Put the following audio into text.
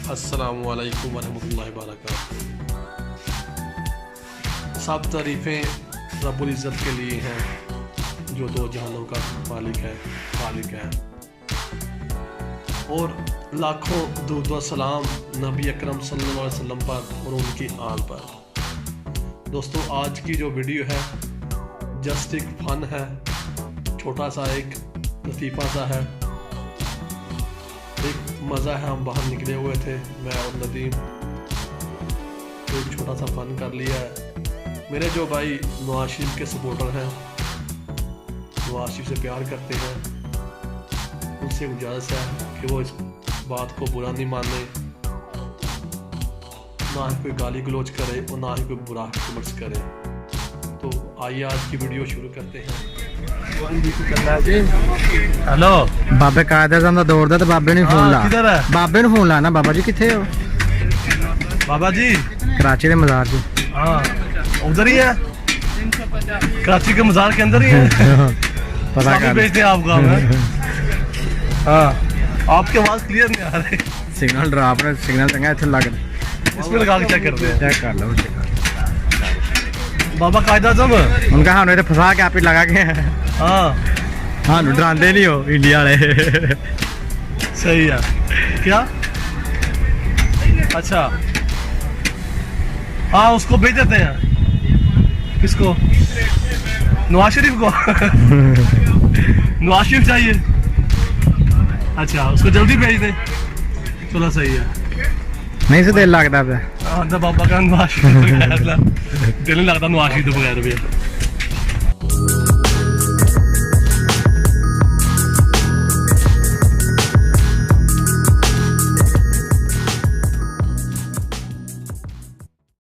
अस्सलामु अलैकुम वरहमतुल्लाहि वबरकातुहू। सब तारीफ़ें रब्बुल इज़्ज़त के लिए हैं जो दो जहानों का मालिक है। और लाखों दुरूद व सलाम नबी अकरम सल्लल्लाहु अलैहि वसल्लम पर और उनकी आल पर। दोस्तों, आज की जो वीडियो है जस्ट एक फन है, छोटा सा एक लतीफ़ा सा है, एक मज़ा है। हम बाहर निकले हुए थे, मैं और नदीम, तो एक छोटा सा फन कर लिया है। मेरे जो भाई नवाज शरीफ के सपोर्टर हैं, नवाज शरीफ से प्यार करते हैं, उनसे गुजारिश है कि वो इस बात को बुरा नहीं माने, ना ही कोई गाली गलोच करे और ना ही कोई बुरा कमेंट्स करे। तो आइए आज की वीडियो शुरू करते हैं। हेलो बाबे कायदे दा दौड़दा ते बाबे ने फोन ला। किधर है बाबे ने फोन लाना। बाबा जी किथे हो? बाबा जी कराची के मजार जी। हाँ उधर ही है, कराची के मजार के अंदर ही है। पता कर भेजते हैं आपका है। हाँ आपकी आवाज क्लियर नहीं आ रही। सिग्नल ड्रॉप है, सिग्नल चंगा इथे लग। इसमें लगा के चेक करते हैं। चेक कर लो। बाबा कायदा आज़म उनका हां ने फंसा के आप ही लगा के। हाँ हां डरांदे नहीं हो इंडिया वाले। सही है क्या? अच्छा हाँ उसको भेज देते हैं। किसको? नवाज शरीफ को। नवाज शरीफ चाहिए। अच्छा उसको जल्दी भेज दे। चलो सही है। नहीं से दिल लगता पे। हाँ बाबा का नवाज शरीफ दिल नहीं लगता नवाज शरीफ तो बगैर भी।